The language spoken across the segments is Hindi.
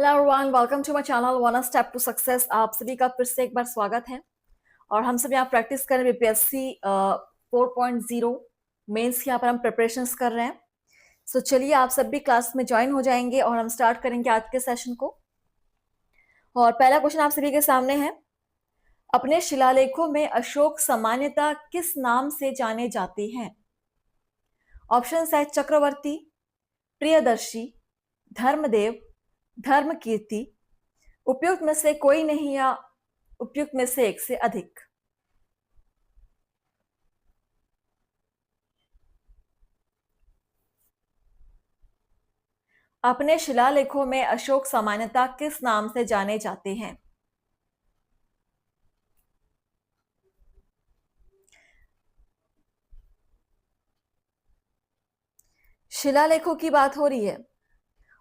Hello everyone, welcome to my channel one step to success. आप सभी का फिर से एक बार स्वागत है और हम सब यहाँ प्रैक्टिस कर रहे हैं बीपीएससी 4.0 मेंस की। यहाँ पर हम प्रिपरेशंस कर रहे हैं। सो चलिए आप सब भी क्लास में ज्वाइन हो जाएंगे और हम स्टार्ट करेंगे आज के सेशन को। और पहला क्वेश्चन आप सभी के सामने है, अपने शिलालेखों में अशोक सामान्यतः किस नाम से जाने जाते हैं? ऑप्शन है चक्रवर्ती, प्रियदर्शी, धर्मदेव, धर्मकीर्ति, उपयुक्त में से कोई नहीं या उपयुक्त में से एक से अधिक। अपने शिलालेखों में अशोक सामान्यतः किस नाम से जाने जाते हैं? शिलालेखों की बात हो रही है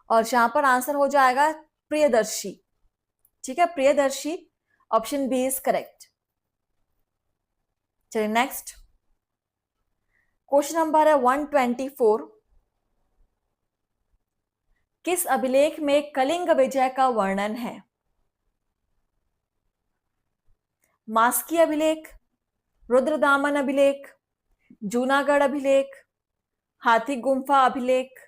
और जहां पर आंसर हो जाएगा प्रियदर्शी। ठीक है, Priyadarshi, option B is correct. चलिए नेक्स्ट क्वेश्चन नंबर है 124। किस अभिलेख में कलिंग विजय का वर्णन है? मास्की अभिलेख, रुद्रदामन अभिलेख, जूनागढ़ अभिलेख, हाथी गुम्फा अभिलेख,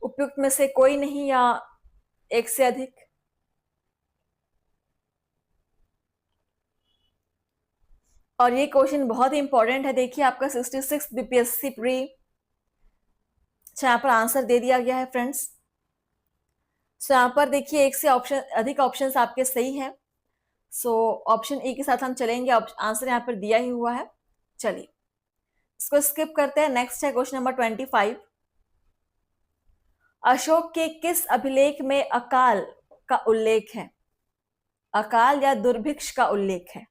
उपयुक्त में से कोई नहीं या एक से अधिक। और ये क्वेश्चन बहुत ही इंपॉर्टेंट है। देखिए आपका 66 बीपीएससी प्री, यहाँ पर आंसर दे दिया गया है फ्रेंड्स। सो यहाँ पर देखिए एक से ऑप्शन अधिक ऑप्शंस आपके सही हैं। सो ऑप्शन ए के साथ हम चलेंगे, आंसर यहाँ पर दिया ही हुआ है। चलिए इसको स्किप करते हैं। नेक्स्ट है क्वेश्चन नंबर 25। अशोक के किस अभिलेख में अकाल का उल्लेख है? अकाल या दुर्भिक्ष का उल्लेख है?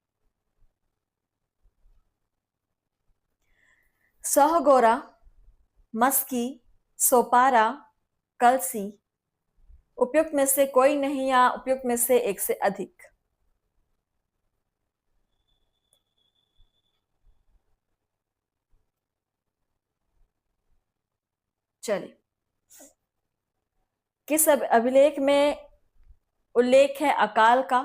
सोहगोरा, मस्की, सोपारा, कलसी, उपयुक्त में से कोई नहीं या उपयुक्त में से एक से अधिक। चलिए किस अभिलेख में उल्लेख है अकाल का?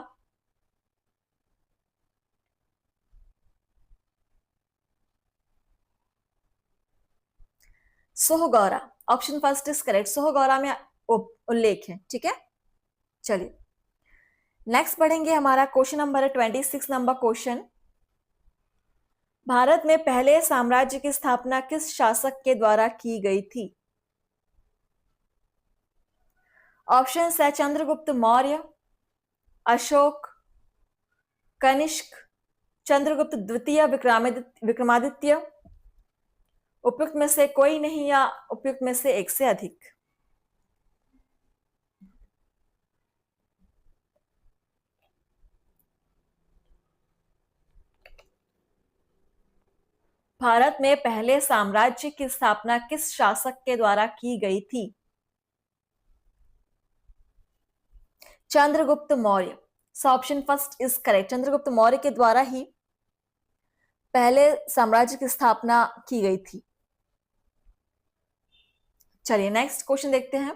Sohgaura, option first is correct. Sohgaura में उल्लेख है। ठीक है, चलिए नेक्स्ट पढ़ेंगे। हमारा क्वेश्चन नंबर है 26 नंबर क्वेश्चन। भारत में पहले साम्राज्य की स्थापना किस शासक के द्वारा की गई थी? ऑप्शन है चंद्रगुप्त मौर्य, अशोक, कनिष्क, चंद्रगुप्त द्वितीय, विक्रमादित्य, उपयुक्त में से कोई नहीं या उपयुक्त में से एक से अधिक। भारत में पहले साम्राज्य की स्थापना किस शासक के द्वारा की गई थी? Chandragupta Maurya. So option first is correct. Chandragupta Maurya के द्वारा ही पहले साम्राज्य की स्थापना की गई थी। चलिए नेक्स्ट क्वेश्चन देखते हैं।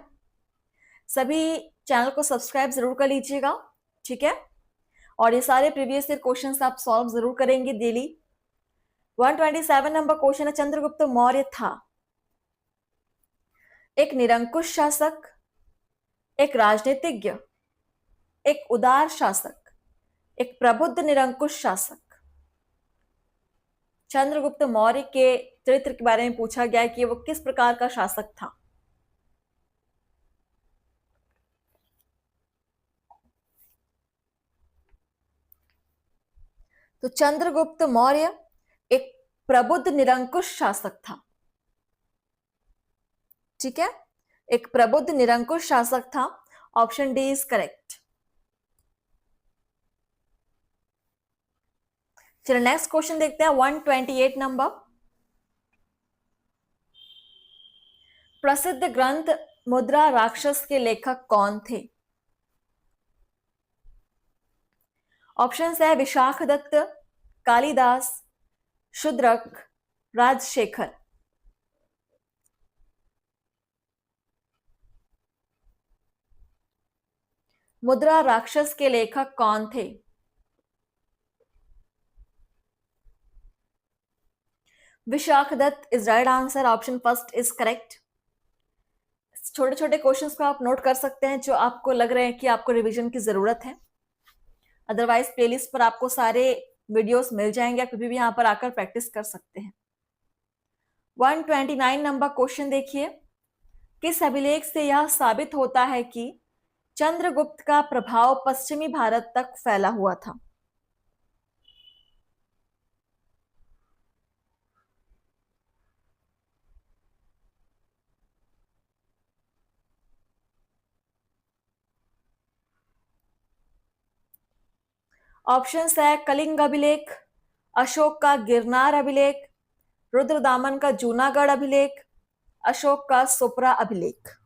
सभी चैनल को सब्सक्राइब जरूर कर लीजिएगा, ठीक है? और ये सारे प्रीवियस ईयर क्वेश्चंस आप सॉल्व जरूर करेंगे डेली। 127 नंबर क्वेश्चन है, चंद्रगुप्त मौर्य था एक निरंकुश शासक, एक राजनीतिज्ञ, एक उदार शासक, एक प्रबुद्ध निरंकुश शासक। चंद्रगुप्त मौर्य के चरित्र के बारे में पूछा गया है कि वो किस प्रकार का शासक था। तो चंद्रगुप्त मौर्य एक प्रबुद्ध निरंकुश शासक था। ठीक है, एक प्रबुद्ध निरंकुश शासक था। Option D is correct. चलिए नेक्स्ट क्वेश्चन देखते हैं 128 नंबर। प्रसिद्ध ग्रंथ मुद्रा राक्षस के लेखक कौन थे? ऑप्शन है विशाख दत्त, कालिदास, शुद्रक, राजशेखर। मुद्रा राक्षस के लेखक कौन थे? Vishakhadatta is right answer, option first is correct. छोटे छोटे क्वेश्चंस को आप नोट कर सकते हैं जो आपको लग रहे हैं कि आपको रिवीजन की जरूरत है। अदरवाइज प्लेलिस्ट पर आपको सारे वीडियोस मिल जाएंगे, आप कभी भी यहाँ पर आकर प्रैक्टिस कर सकते हैं। 129 नंबर क्वेश्चन देखिए, किस अभिलेख से यह साबित होता है कि चंद्रगुप्त का प्रभाव पश्चिमी भारत तक फैला हुआ था? ऑप्शंस है कलिंग अभिलेख, अशोक का गिरनार अभिलेख, रुद्रदामन का जूनागढ़ अभिलेख, अशोक का सोपरा अभिलेख।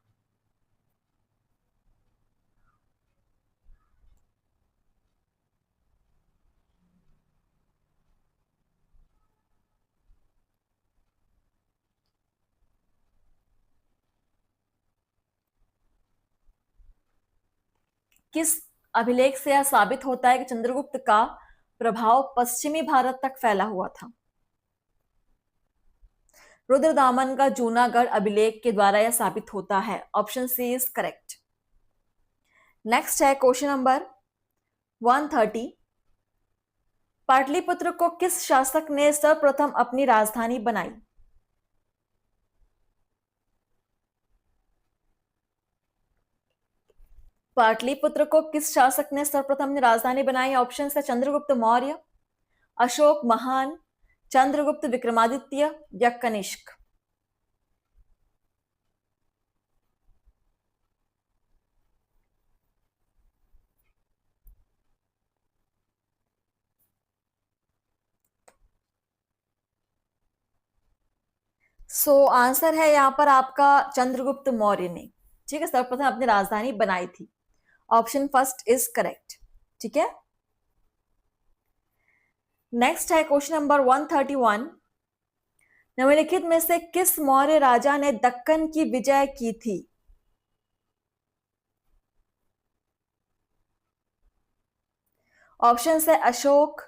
किस अभिलेख से यह साबित होता है कि चंद्रगुप्त का प्रभाव पश्चिमी भारत तक फैला हुआ था? रुद्रदामन का जूनागढ़ अभिलेख के द्वारा यह साबित होता है, option C is correct. Next है क्वेश्चन नंबर 130, पाटलिपुत्र को किस शासक ने सर्वप्रथम अपनी राजधानी बनाई? पाटलिपुत्र को किस शासक ने सर्वप्रथम अपनी राजधानी बनाई? ऑप्शन है चंद्रगुप्त मौर्य, अशोक महान, चंद्रगुप्त विक्रमादित्य या कनिष्क। आंसर है यहां पर आपका चंद्रगुप्त मौर्य ने, ठीक है, सर्वप्रथम अपनी राजधानी बनाई थी, ऑप्शन फर्स्ट इज करेक्ट। ठीक है, नेक्स्ट है क्वेश्चन नंबर 131, निम्नलिखित में से किस मौर्य राजा ने दक्कन की विजय की थी? ऑप्शन है अशोक,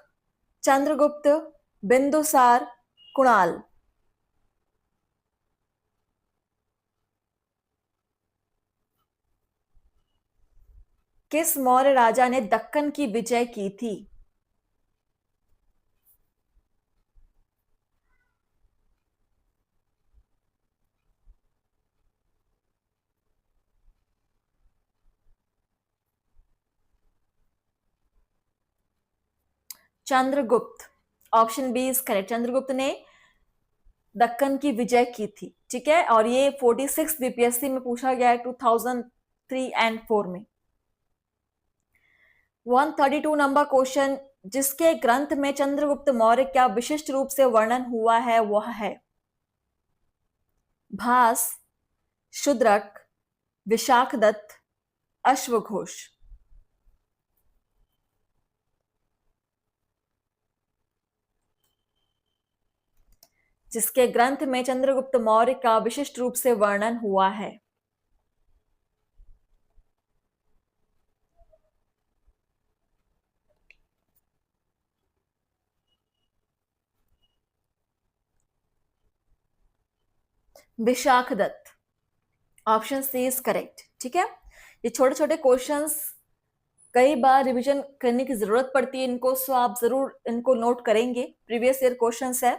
चंद्रगुप्त, बिंदुसार, कुणाल। किस मौर्य राजा ने दक्कन की विजय की थी? Chandragupta, option B is correct. Chandragupta ने दक्कन की विजय की थी, ठीक है, और ये 46 बीपीएससी में पूछा गया है 2003 एंड 4 में। 132 नंबर क्वेश्चन, जिसके ग्रंथ में चंद्रगुप्त मौर्य का विशिष्ट रूप से वर्णन हुआ है वह है भास, शूद्रक, विशाखदत्त, अश्वघोष। जिसके ग्रंथ में चंद्रगुप्त मौर्य का विशिष्ट रूप से वर्णन हुआ है। Vishakhadatta, option C is correct. ठीक है, ये छोटे छोटे क्वेश्चंस कई बार रिवीजन करने की जरूरत पड़ती है इनको, सो आप जरूर इनको नोट करेंगे, प्रीवियस ईयर क्वेश्चंस है।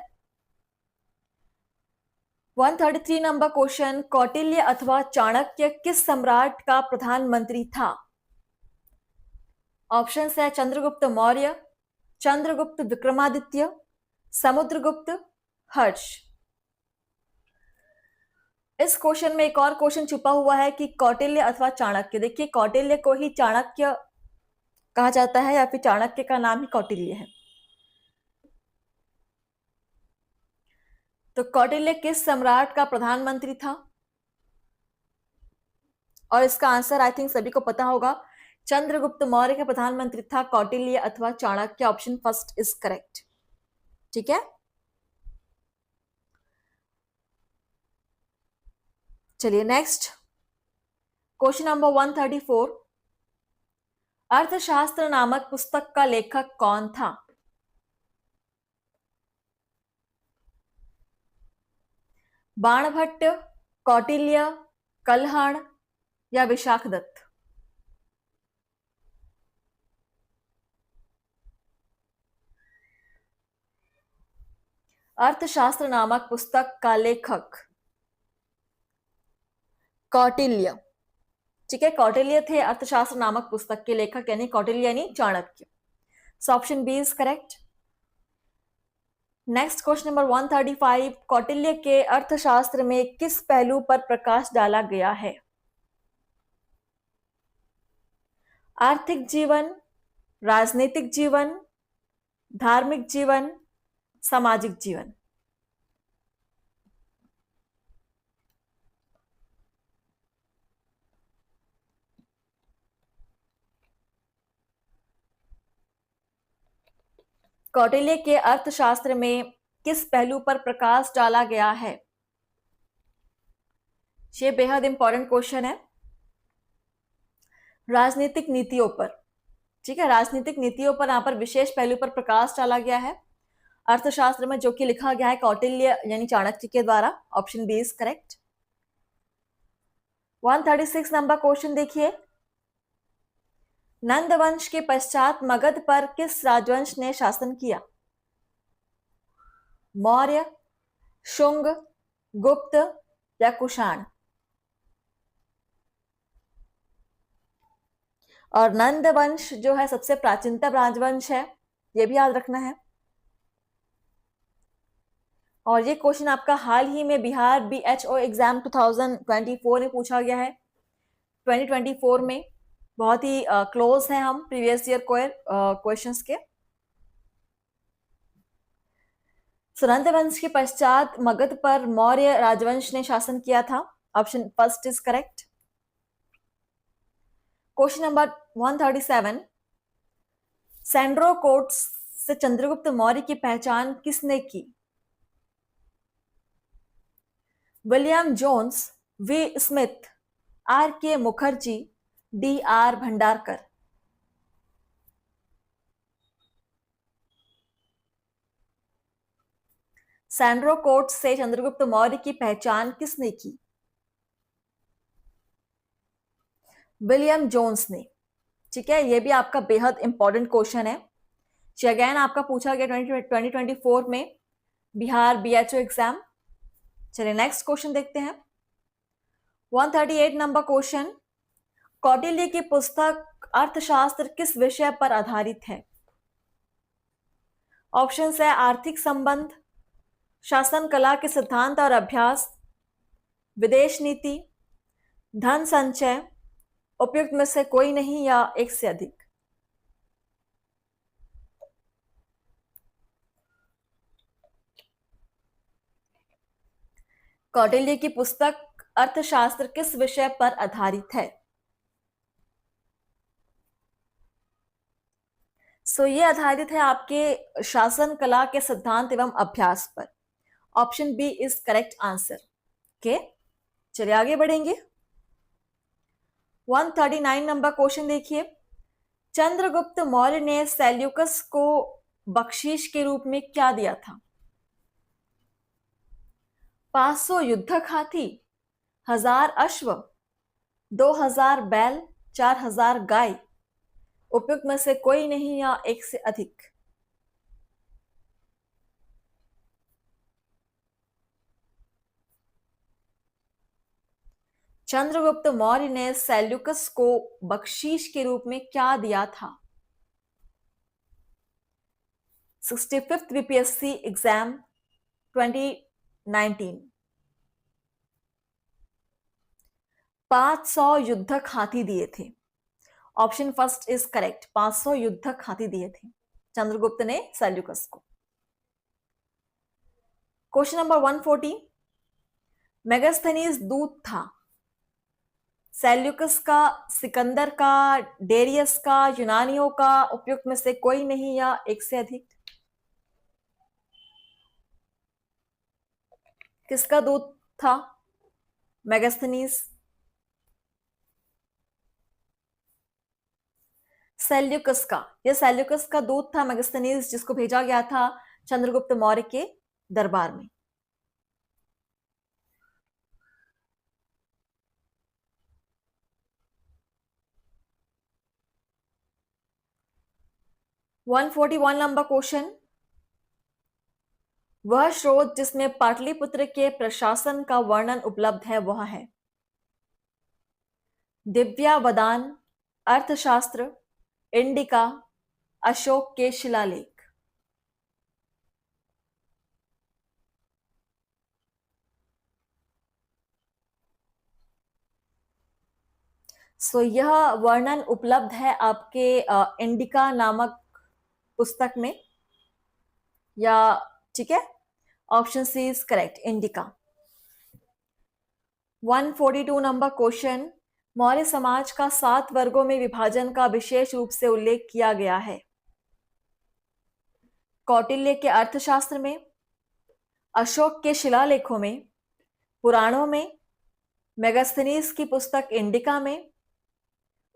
133 नंबर क्वेश्चन, कौटिल्य अथवा चाणक्य किस सम्राट का प्रधानमंत्री था? ऑप्शन है चंद्रगुप्त मौर्य, चंद्रगुप्त विक्रमादित्य, समुद्रगुप्त, हर्ष। इस क्वेश्चन में एक और क्वेश्चन छुपा हुआ है कि कौटिल्य अथवा चाणक्य। देखिए, कौटिल्य को ही चाणक्य कहा जाता है या फिर चाणक्य का नाम ही कौटिल्य है। तो कौटिल्य किस सम्राट का प्रधानमंत्री था? और इसका आंसर आई थिंक सभी को पता होगा, चंद्रगुप्त मौर्य का प्रधानमंत्री था कौटिल्य अथवा Chanakya, option first is correct. ठीक है, चलिए नेक्स्ट क्वेश्चन नंबर 134, अर्थशास्त्र नामक पुस्तक का लेखक कौन था? बाणभट्ट, कौटिल्य, कल्हण या विशाखदत्त? अर्थशास्त्र नामक पुस्तक का लेखक कौटिल्य। ठीक है, कौटिल्य थे अर्थशास्त्र नामक पुस्तक के लेखक, यानी कौटिल्य यानी Chanakya. So option B is correct. Next question number 135, Kautilya के अर्थशास्त्र में किस पहलू पर प्रकाश डाला गया है? आर्थिक जीवन, राजनीतिक जीवन, धार्मिक जीवन, सामाजिक जीवन? कौटिल्य के अर्थशास्त्र में किस पहलू पर प्रकाश डाला गया है? ये बेहद इंपॉर्टेंट क्वेश्चन है। राजनीतिक नीतियों पर। ठीक है, राजनीतिक नीतियों पर यहां पर विशेष पहलू पर प्रकाश डाला गया है अर्थशास्त्र में, जो कि लिखा गया है कौटिल्य यानी चाणक्य के द्वारा। Option B is correct. 136 number question देखिए, नंद वंश के पश्चात मगध पर किस राजवंश ने शासन किया? मौर्य, शुंग, गुप्त या कुषाण? और नंद वंश जो है सबसे प्राचीनतम राजवंश है, यह भी याद रखना है। और ये क्वेश्चन आपका हाल ही में बिहार बीएचओ एग्जाम 2024 में पूछा गया है। 2024 में बहुत ही क्लोज हैं हम प्रीवियस ईयर क्वेश्चंस के। सुनंद वंश के पश्चात मगध पर मौर्य राजवंश ने शासन किया था। Option first is correct. Question number 137, Sandrocottus से चंद्रगुप्त मौर्य की पहचान किसने की? William Jones, V Smith, R K Mukherjee, D R Bhandarkar? Sandrocottus से चंद्रगुप्त मौर्य की पहचान किसने की? विलियम जोन्स ने। ठीक है, यह भी आपका बेहद इंपॉर्टेंट क्वेश्चन है। अगेन आपका पूछा गया 2024 में बिहार बीएचओ एग्जाम। चलिए नेक्स्ट क्वेश्चन देखते हैं। 138 नंबर क्वेश्चन, कौटिल्य की पुस्तक अर्थशास्त्र किस विषय पर आधारित है? ऑप्शंस है आर्थिक संबंध, शासन कला के सिद्धांत और अभ्यास, विदेश नीति, धन संचय, उपयुक्त में से कोई नहीं या एक से अधिक? कौटिल्य की पुस्तक अर्थशास्त्र किस विषय पर आधारित है? ये आधारित है आपके शासन कला के सिद्धांत एवं अभ्यास पर। Option B is correct answer. Okay, चलिए आगे बढ़ेंगे। 139 नंबर क्वेश्चन देखिए, चंद्रगुप्त मौर्य ने सेल्यूकस को बख्शीश के रूप में क्या दिया था? 500 युद्धक हाथी, 1000 अश्व, 2000 बैल, 4000 गाय, उपयुक्त में से कोई नहीं या एक से अधिक? चंद्रगुप्त मौर्य ने सेल्यूकस को बख्शीश के रूप में क्या दिया था? 65th BPSC exam 2019। 500 युद्धक हाथी दिए थे। ऑप्शन फर्स्ट इज करेक्ट, 500 युद्धक हाथी दिए थे चंद्रगुप्त ने सेल्यूकस को। क्वेश्चन नंबर 140, मेगास्थनीज दूत था सेल्यूकस का, सिकंदर का, डेरियस का, यूनानियों का, उपयुक्त में से कोई नहीं या एक से अधिक? किसका दूत था मेगास्थनीज? सेल्यूकस का, यह सेल्यूकस का दूत था मेगास्थनीज, जिसको भेजा गया था चंद्रगुप्त मौर्य के दरबार में। वन 141 नंबर क्वेश्चन, वह स्रोत जिसमें पाटलिपुत्र के प्रशासन का वर्णन उपलब्ध है वह है दिव्यावदान, अर्थशास्त्र, इंडिका, अशोक के शिलालेख। यह वर्णन उपलब्ध है आपके इंडिका नामक पुस्तक में, या ठीक है, option C is correct, Indica. 142 number question, Maurya समाज का 7 वर्गों में विभाजन का विशेष रूप से उल्लेख किया गया है कौटिल्य के अर्थशास्त्र में, अशोक के शिलालेखों में, पुराणों में, मेगास्थनीज की पुस्तक इंडिका में,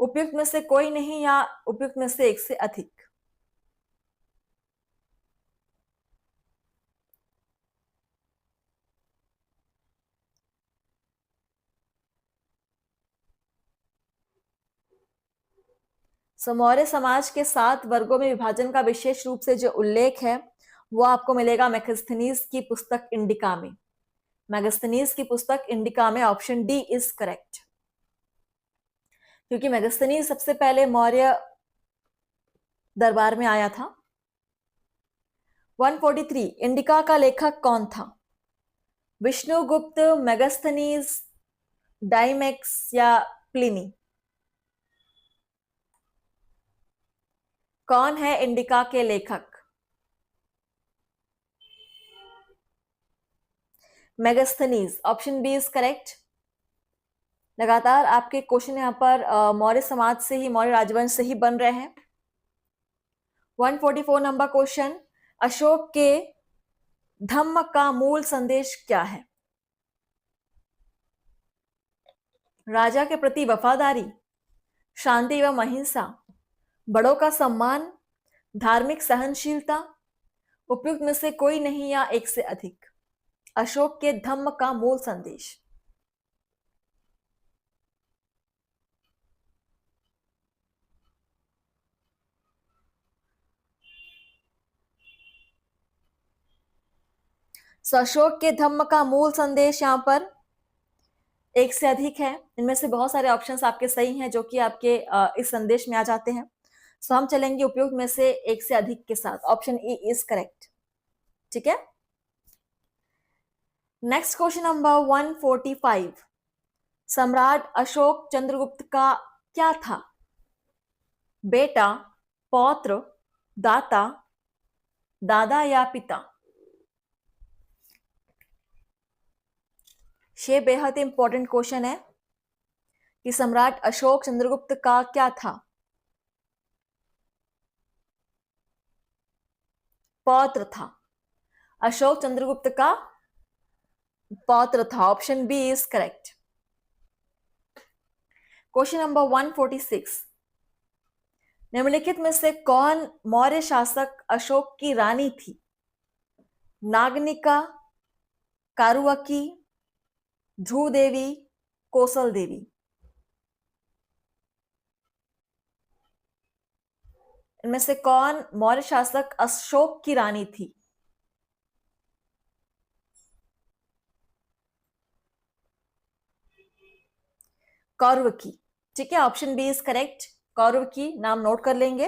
उपयुक्त में से कोई नहीं या उपयुक्त में से एक से अधिक। मौर्य समाज के 7 वर्गों में विभाजन का विशेष रूप से जो उल्लेख है वो आपको मिलेगा मेगास्थनीज की पुस्तक इंडिका में। मेगास्थनीज की पुस्तक इंडिका में ऑप्शन डी इज करेक्ट, क्योंकि मेगास्थनीज सबसे पहले मौर्य दरबार में आया था। 143, इंडिका का लेखक कौन था? विष्णुगुप्त, मेगास्थनीज, डाइमेक्स या प्लिनी? कौन है इंडिका के लेखक? Megasthenes, option B is correct. लगातार आपके क्वेश्चन यहां पर मौर्य समाज से ही, मौर्य राजवंश से ही बन रहे हैं। 144 नंबर क्वेश्चन, अशोक के धम्म का मूल संदेश क्या है? राजा के प्रति वफादारी, शांति एवं अहिंसा, बड़ों का सम्मान, धार्मिक सहनशीलता, उपयुक्त में से कोई नहीं या एक से अधिक। अशोक के धम्म का मूल संदेश। अशोक के धम्म का मूल संदेश यहां पर एक से अधिक है। इनमें से बहुत सारे ऑप्शंस आपके सही हैं जो कि आपके इस संदेश में आ जाते हैं। हम चलेंगे उपयुक्त में से एक से अधिक के साथ, ऑप्शन ई इज करेक्ट। ठीक है, नेक्स्ट क्वेश्चन नंबर 145, सम्राट अशोक चंद्रगुप्त का क्या था? बेटा, पौत्र, दाता, दादा या पिता? ये बेहद इंपॉर्टेंट क्वेश्चन है कि सम्राट अशोक चंद्रगुप्त का क्या था? पौत्र था। अशोक चंद्रगुप्त का पौत्र था, option B is correct. Question number 146, निम्नलिखित में से कौन मौर्य शासक अशोक की रानी थी? नागनिका, कारुवकी, ध्रुव देवी, कोसल देवी? इनमें से कौन मौर्य शासक अशोक की रानी थी? कौरवकी। ठीक है, ऑप्शन बी इज करेक्ट, कौरवकी, नाम नोट कर लेंगे।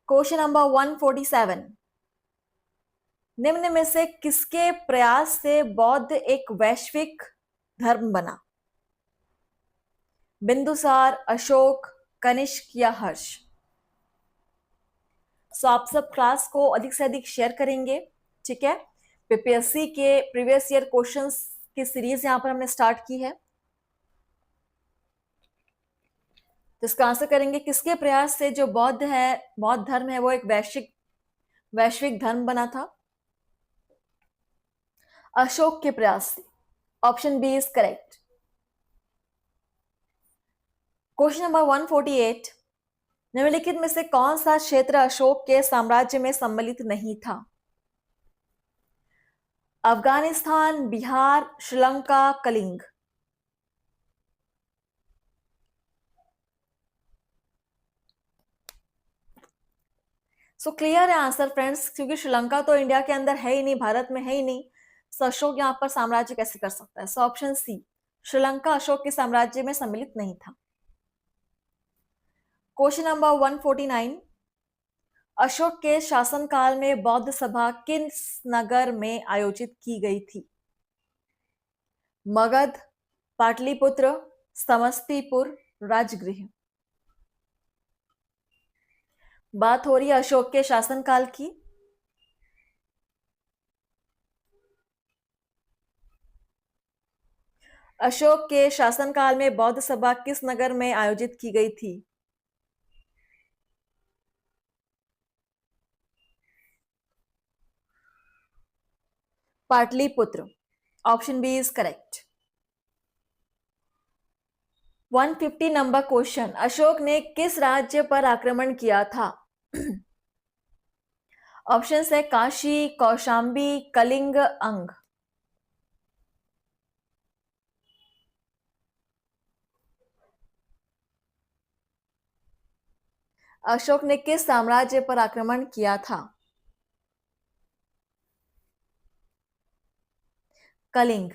क्वेश्चन नंबर 147, निम्न में से किसके प्रयास से बौद्ध एक वैश्विक धर्म बना? बिंदुसार, अशोक, कनिष्क या हर्ष? आप सब क्लास को अधिक से अधिक शेयर करेंगे। ठीक है, पीपीएससी के प्रीवियस ईयर क्वेश्चंस की सीरीज यहां पर हमने स्टार्ट की है। तो इसका आंसर करेंगे, किसके प्रयास से जो बौद्ध धर्म है वो एक वैश्विक धर्म बना था? अशोक के प्रयास से, option B is correct. Question number 148, निम्नलिखित में से कौन सा क्षेत्र अशोक के साम्राज्य में सम्मिलित नहीं था? अफगानिस्तान, बिहार, श्रीलंका, कलिंग। सो क्लियर है आंसर फ्रेंड्स, क्योंकि श्रीलंका तो इंडिया के अंदर है ही नहीं, भारत में है ही नहीं, सो अशोक यहाँ पर साम्राज्य कैसे कर सकता है? So option C, Sri Lanka Ashok के साम्राज्य में सम्मिलित नहीं था। क्वेश्चन नंबर 149, अशोक के शासनकाल में बौद्ध सभा किस नगर में आयोजित की गई थी? मगध, पाटलिपुत्र, समस्तीपुर, राजगृह। बात हो रही है अशोक के शासनकाल की। अशोक के शासनकाल में बौद्ध सभा किस नगर में आयोजित की गई थी? Pataliputra. Option B is correct. 150 number question, Ashok ने किस राज्य पर आक्रमण किया था? ऑप्शन है काशी, कौशांबी, कलिंग, अंग। अशोक ने किस साम्राज्य पर आक्रमण किया था? Kalinga.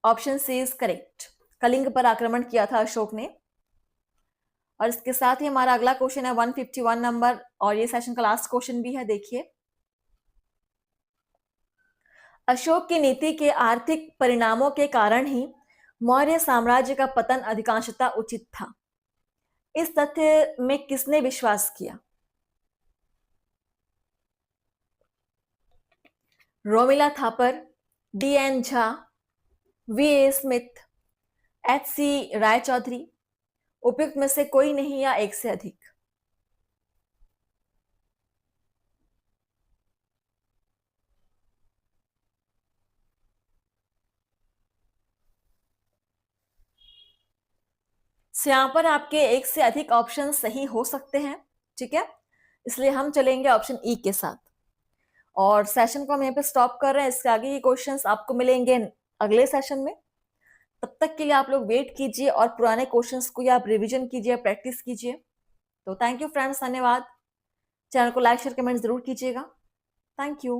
Option C is correct. Kalinga पर आक्रमण किया था अशोक ने। और इसके साथ ही हमारा अगला क्वेश्चन है 151 नंबर, और ये सेशन का लास्ट क्वेश्चन भी है। देखिए, अशोक की नीति के आर्थिक परिणामों के कारण ही मौर्य साम्राज्य का पतन अधिकांशतः उचित था। इस तथ्य में किसने विश्वास किया? Romila Thapar, D N Jha, V A Smith, H C Raychaudhuri, उपयुक्त में से कोई नहीं या एक से अधिक। यहां पर आपके एक से अधिक ऑप्शन सही हो सकते हैं, ठीक है, इसलिए हम चलेंगे ऑप्शन ई के साथ। और सेशन को हम यहीं पे स्टॉप कर रहे हैं। इसके आगे के क्वेश्चंस आपको मिलेंगे अगले सेशन में। तब तक के लिए आप लोग वेट कीजिए और पुराने क्वेश्चंस को या आप रिवीजन कीजिए, प्रैक्टिस कीजिए। तो थैंक यू फ्रेंड्स, धन्यवाद। चैनल को लाइक शेयर कमेंट जरूर कीजिएगा। Thank you.